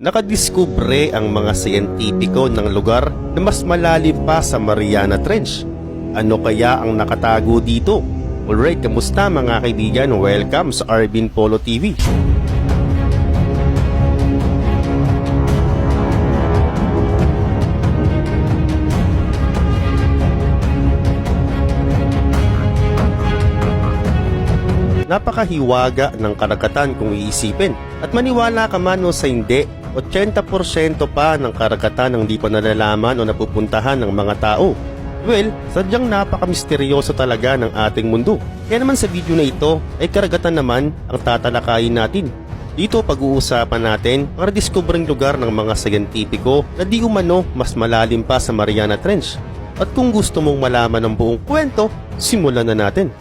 Nakadiskubre ang mga siyentipiko ng lugar na mas malalim pa sa Mariana Trench. Ano kaya ang nakatago dito? Alright, kamusta mga kaibigan? Welcome sa Arvin Polo TV. Napakahiwaga ng karagatan kung iisipin. At maniwala ka man o sa hindi, 80% pa ng karagatan ang di pa nalalaman o napupuntahan ng mga tao. Well, sadyang napakamisteryoso talaga ng ating mundo. Kaya naman sa video na ito ay karagatan naman ang tatalakayin natin. Dito pag-uusapan natin ang rediscovering lugar ng mga siyentipiko na di umano mas malalim pa sa Mariana Trench. At kung gusto mong malaman ang buong kwento, simulan na natin.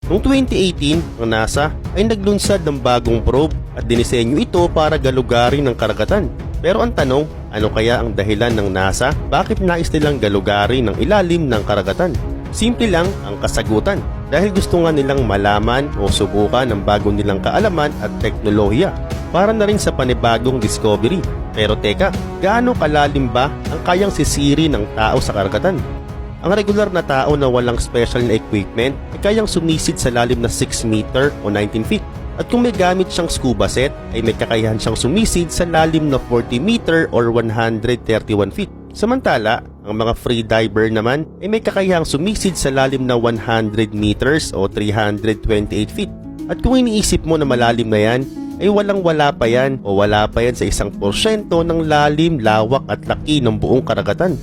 Noong 2018, ang NASA ay naglunsad ng bagong probe at dinisenyo ito para galugarin ng karagatan. Pero ang tanong, ano kaya ang dahilan ng NASA? Bakit nais nilang galugarin ng ilalim ng karagatan? Simple lang ang kasagutan, dahil gusto nga nilang malaman o subukan ang bago nilang kaalaman at teknolohiya para na rin sa panibagong discovery. Pero teka, gaano kalalim ba ang kayang sisiri ng tao sa karagatan? Ang regular na tao na walang special na equipment ay kayang sumisid sa lalim na 6 meter o 19 feet. At kung may gamit siyang scuba set, ay may kakayahan siyang sumisid sa lalim na 40 meter or 131 feet. Samantala, ang mga free diver naman ay may kakayahang sumisid sa lalim na 100 meters o 328 feet. At kung iniisip mo na malalim na yan, ay walang-wala pa yan o wala pa yan sa 1% ng lalim, lawak at laki ng buong karagatan.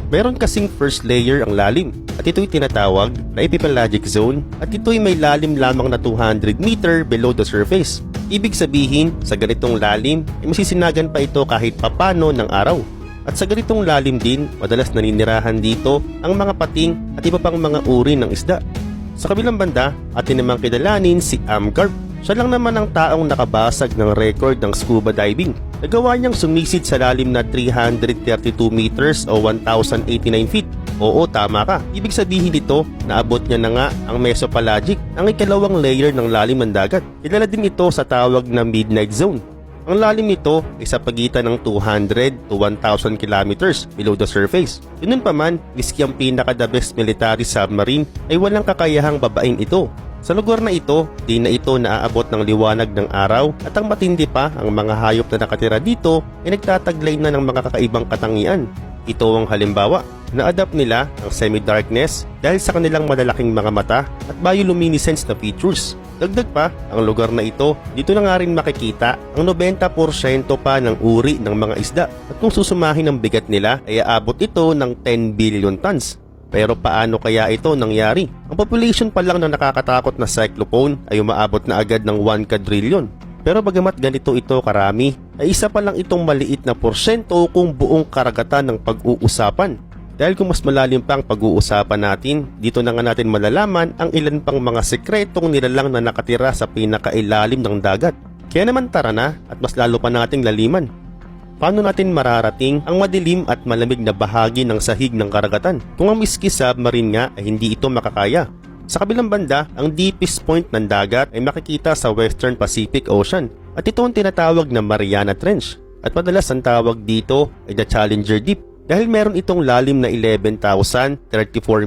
Meron kasing first layer ang lalim at ito'y tinatawag na epipelagic zone at ito'y may lalim lamang na 200 meter below the surface. Ibig sabihin, sa ganitong lalim ay masisinagan pa ito kahit papano ng araw. At sa ganitong lalim din, madalas naninirahan dito ang mga pating at iba pang mga uri ng isda. Sa kabilang banda, atin namang kilalanin si Amgarp. Siya lang naman ang taong nakabasag ng record ng scuba diving. Nagawa niyang sumisid sa lalim na 332 meters o 1,089 feet. Oo, tama ka. Ibig sabihin nito, naabot niya na nga ang mesopelagic, ang ikalawang layer ng lalim ng dagat. Kilala din ito sa tawag na midnight zone. Ang lalim nito ay sa pagitan ng 200 to 1,000 kilometers below the surface. Yun pa man, miski ang pinaka-the best military submarine ay walang kakayahang babain ito. Sa lugar na ito, di na ito naaabot ng liwanag ng araw at ang matindi pa, ang mga hayop na nakatira dito ay nagtataglay na ng mga kakaibang katangian. Ito ang halimbawa, na-adapt nila ang semi-darkness dahil sa kanilang malalaking mga mata at bioluminescence na features. Dagdag pa, ang lugar na ito, dito na nga rin makikita ang 90% pa ng uri ng mga isda at kung susumahin ang bigat nila ay aabot ito ng 10 billion tons. Pero paano kaya ito nangyari? Ang population pa lang na nakakatakot na cyclone ay umaabot na agad ng 1 quadrillion. Pero bagamat ganito ito karami, ay isa pa lang itong maliit na porsyento kung buong karagatan ng pag-uusapan. Dahil kung mas malalim pa ang pag-uusapan natin, dito na nga natin malalaman ang ilan pang mga sekretong nilalang na nakatira sa pinakailalim ng dagat. Kaya naman tara na at mas lalo pa nating laliman. Paano natin mararating ang madilim at malamig na bahagi ng sahig ng karagatan kung ang miski submarine nga ay hindi ito makakaya? Sa kabilang banda, ang deepest point ng dagat ay makikita sa Western Pacific Ocean at ito ang tinatawag na Mariana Trench. At madalas ang tawag dito ay the Challenger Deep dahil meron itong lalim na 11,034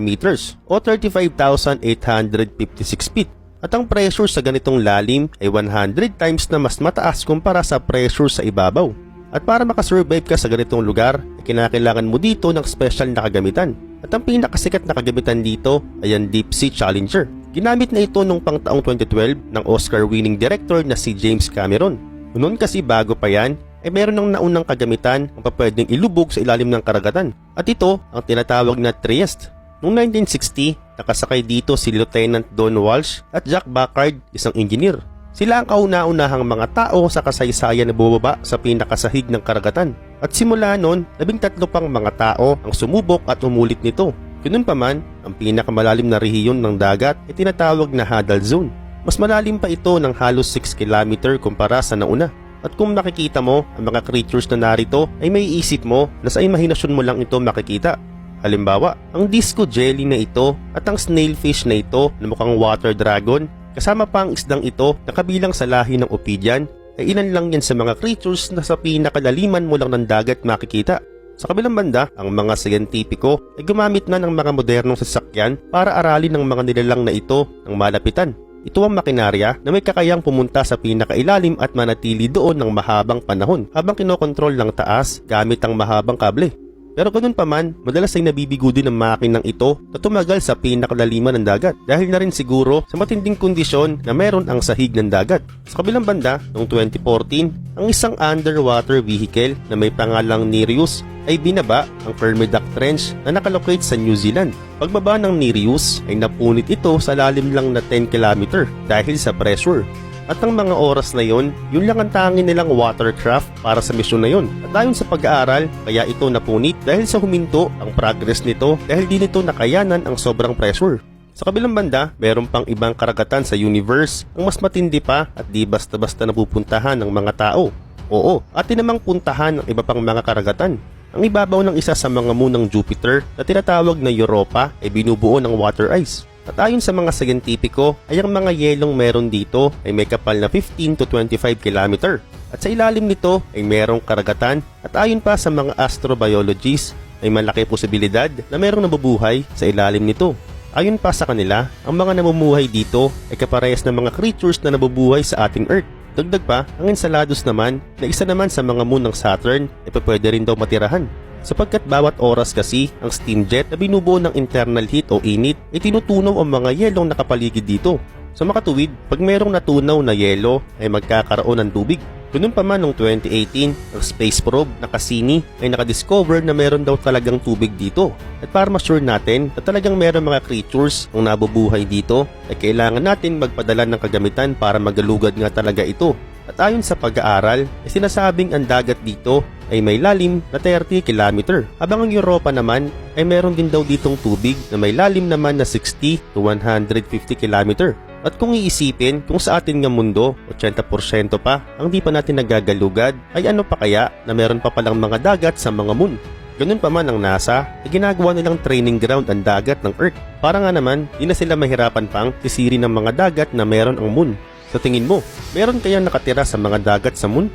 meters o 35,856 feet. At ang pressure sa ganitong lalim ay 100 times na mas mataas kumpara sa pressure sa ibabaw. At para makasurvive ka sa ganitong lugar, ay kinakailangan mo dito ng special na kagamitan. At ang pinakasikat na kagamitan dito ay ang Deep Sea Challenger. Ginamit na ito nung pang taong 2012 ng Oscar-winning director na si James Cameron. Noon kasi bago pa yan, ay meron ng naunang kagamitan ang pwedeng ilubog sa ilalim ng karagatan. At ito ang tinatawag na Trieste. Noong 1960, nakasakay dito si Lieutenant Don Walsh at Jack Backard, isang engineer. Sila ang kauna-unahang mga tao sa kasaysayan na bumaba sa pinakasahig ng karagatan. At simula noon, 13 pang mga tao ang sumubok at umulit nito. Ganun pa man, ang pinakamalalim na rehiyon ng dagat ay tinatawag na Hadal Zone. Mas malalim pa ito ng halos 6 km kumpara sa nauna. At kung nakikita mo ang mga creatures na narito ay may isip mo na sa imahinasyon mo lang ito makikita. Halimbawa, ang disco jelly na ito at ang snailfish na ito na mukhang water dragon, kasama pa ang isdang ito na kabilang sa lahi ng Ophidian, ay ilan lang yan sa mga creatures na sa pinakadaliman mo lang ng dagat makikita. Sa kabilang banda, ang mga siyentipiko ay gumamit na ng mga modernong sasakyan para aralin ng mga nilalang na ito ng malapitan. Ito ang makinarya na may kakayang pumunta sa pinakailalim at manatili doon ng mahabang panahon habang kinokontrol ng taas gamit ang mahabang kable. Pero ganun pa man, madalas ay nabibigo din ang makinang ito na tumagal sa pinakadaliman ng dagat dahil na rin siguro sa matinding kondisyon na meron ang sahig ng dagat. Sa kabilang banda, noong 2014, ang isang underwater vehicle na may pangalang Nereus ay binaba ang Kermadec Trench na nakalocate sa New Zealand. Pagbaba ng Nereus ay napunit ito sa lalim lang na 10 km dahil sa pressure. At ang mga oras na yon, yun lang ang tanging nilang watercraft para sa misyon na yon. At ayon sa pag-aaral, kaya ito napunit dahil sa huminto ang progress nito dahil di nito nakayanan ang sobrang pressure. Sa kabilang banda, meron pang ibang karagatan sa universe ang mas matindi pa at di basta-basta napupuntahan ng mga tao. Oo, at tinamang puntahan ng iba pang mga karagatan. Ang ibabaw ng isa sa mga moon ng Jupiter na tinatawag na Europa ay binubuo ng water ice. At ayon sa mga siyentipiko ay ang mga yelong meron dito ay may kapal na 15 to 25 km. At sa ilalim nito ay merong karagatan at ayon pa sa mga astrobiologists ay malaki posibilidad na merong nabubuhay sa ilalim nito. Ayon pa sa kanila, ang mga namumuhay dito ay kaparehas ng mga creatures na nabubuhay sa ating Earth. Dagdag pa, ang Enceladus naman na isa naman sa mga moon ng Saturn ay pwede rin daw matirahan. Sapagkat bawat oras kasi ang steam jet na binubuo ng internal heat o init ay tinutunaw ang mga yelong nakapaligid dito. Sa makatuwid, pag merong natunaw na yelo ay magkakaroon ng tubig. Ganun pa man noong 2018, ang space probe na Cassini ay nakadiscover na meron daw talagang tubig dito. At para ma-sure natin na talagang meron mga creatures ang nabubuhay dito, ay kailangan natin magpadala ng kagamitan para magalugad nga talaga ito. At ayon sa pag-aaral, ay sinasabing ang dagat dito ay may lalim na 30 km. Habang ang Europa naman ay meron din daw ditong tubig na may lalim naman na 60 to 150 km. At kung iisipin kung sa atin nga mundo, 80% pa ang di pa natin nagagalugad, ay ano pa kaya na meron pa palang mga dagat sa mga moon? Ganun pa man ang NASA, ay ginagawa nilang training ground ang dagat ng Earth. Para nga naman, di na sila mahirapan pang sisirin ng mga dagat na meron ang moon. Sa tingin mo, meron kaya nakatira sa mga dagat sa moon?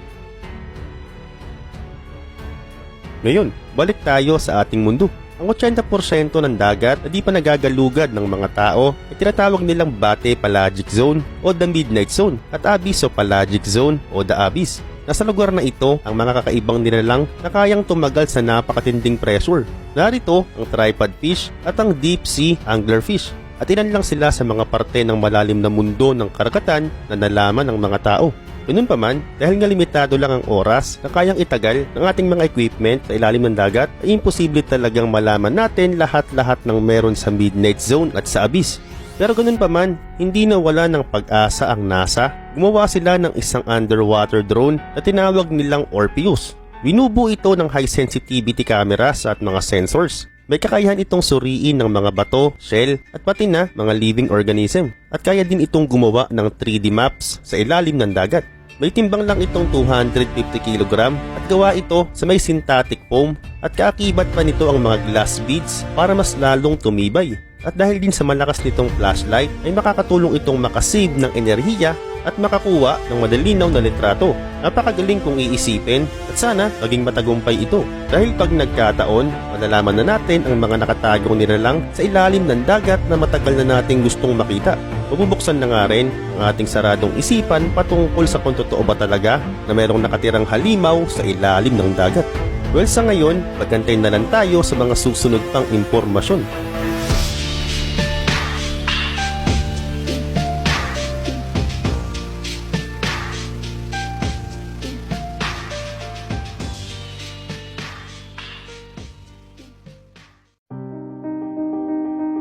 Ngayon, balik tayo sa ating mundo. Ang 80% ng dagat na di pa nagagalugad ng mga tao ay tinatawag nilang Batepelagic Zone o the Midnight Zone at Abyssopelagic Zone o the Abyss. Nasa lugar na ito ang mga kakaibang nilalang na kayang tumagal sa napakatinding pressure. Narito ang tripod fish at ang deep sea anglerfish. At ilan lang sila sa mga parte ng malalim na mundo ng karagatan na nalaman ng mga tao. Ganun pa man, dahil nga limitado lang ang oras na kayang itagal ng ating mga equipment sa ilalim ng dagat, ay imposible talagang malaman natin lahat-lahat ng meron sa Midnight Zone at sa Abyss. Pero ganun pa man, hindi nawala ng pag-asa ang NASA. Gumawa sila ng isang underwater drone na tinawag nilang Orpheus. Binubuo ito ng high sensitivity cameras at mga sensors. May kakayahan itong suriin ng mga bato, shell, at pati na mga living organism. At kaya din itong gumawa ng 3D maps sa ilalim ng dagat. May timbang lang itong 250 kg at gawa ito sa may synthetic foam at kaakibat pa nito ang mga glass beads para mas lalong tumibay. At dahil din sa malakas nitong flashlight ay makakatulong itong makasave ng enerhiya at makakuha ng madalinaw na litrato. Napakagaling kung iisipin at sana maging matagumpay ito. Dahil pag nagkataon, malalaman na natin ang mga nakatagong nilalang sa ilalim ng dagat na matagal na nating gustong makita. Mabubuksan na nga rin ang ating saradong isipan patungkol sa kung totoo ba talaga na mayroong nakatirang halimaw sa ilalim ng dagat. Well, sa ngayon, magantay na lang tayo sa mga susunod pang impormasyon.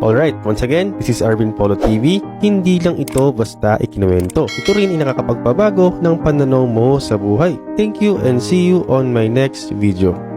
Alright, once again, this is Arvin Polo TV. Hindi lang ito basta ikinuwento. Ito rin ay nakakapagpabago ng pananaw mo sa buhay. Thank you and see you on my next video.